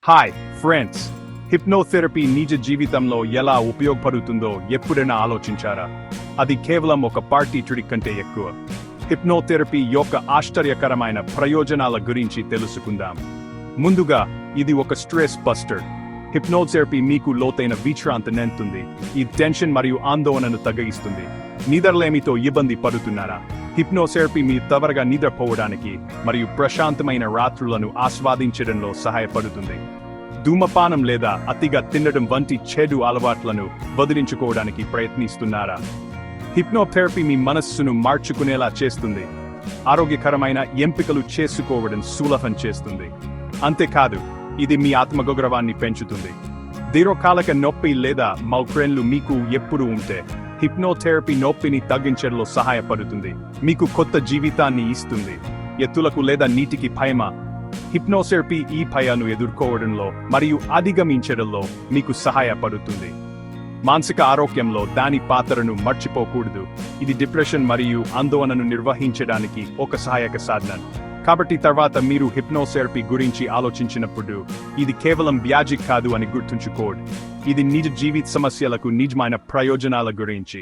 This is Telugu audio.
హాయ్ ఫ్రెండ్స్, హిప్నోథెరపీ నిజ జీవితంలో ఎలా ఉపయోగపడుతుందో ఎప్పుడైనా ఆలోచించారా? అది కేవలం ఒక పార్టీ ట్రిక్ కంటే ఎక్కువ. హిప్నోథెరపీ యొక్క ఆశ్చర్యకరమైన ప్రయోజనాల గురించి తెలుసుకుందాం. ముందుగా, ఇది ఒక స్ట్రెస్ బస్టర్. హిప్నోథెరపీ మీకు లోతైన విశ్రాంతినిస్తుంది. ఈ టెన్షన్ మరియు ఆందోళనను తగ్గిస్తుంది. నిద్రలేమితో ఇబ్బంది పడుతున్నారా? హిప్నోథెరపీ మీ త్వరగా నిద్రపోవడానికి మరియు ప్రశాంతమైన రాత్రులను ఆస్వాదించడంలో సహాయపడుతుంది. ధూమపానం లేదా అతిగా తినడం వంటి చెడు అలవాట్లను వదిలించుకోవడానికి ప్రయత్నిస్తున్నారా? హిప్నోథెరపీ మీ మనస్సును మార్చుకునేలా చేస్తుంది. ఆరోగ్యకరమైన ఎంపికలు చేసుకోవడం సులభం చేస్తుంది. అంతేకాదు, ఇది మీ ఆత్మగౌరవాన్ని పెంచుతుంది. దీర్ఘకాలిక నొప్పి లేదా మైగ్రేన్లు మీకు ఎప్పుడు ఉంటే, హిప్నోథెరపీ నొప్పిని తగ్గించడంలో సహాయపడుతుంది. మీకు కొత్త జీవితాన్ని ఇస్తుంది. ఎత్తులకు లేదా నీటికి భయమా? హిప్నోథెరపీ ఈ భయాన్ని ఎదుర్కోవడంలో మరియు అధిగమించడంలో మీకు సహాయపడుతుంది. మానసిక ఆరోగ్యంలో దాని పాత్రను మర్చిపోకూడదు. ఇది డిప్రెషన్ మరియు ఆందోళనను నిర్వహించడానికి ఒక సహాయక సాధనం. కాబట్టి తర్వాత మీరు హిప్నోథెరపీ గురించి ఆలోచించినప్పుడు, ఇది కేవలం వ్యాధి కాదు అని గుర్తుంచుకోండి. ఇది నిజ జీవిత సమస్యలకు నిజమైన ప్రయోజనాల గురించి.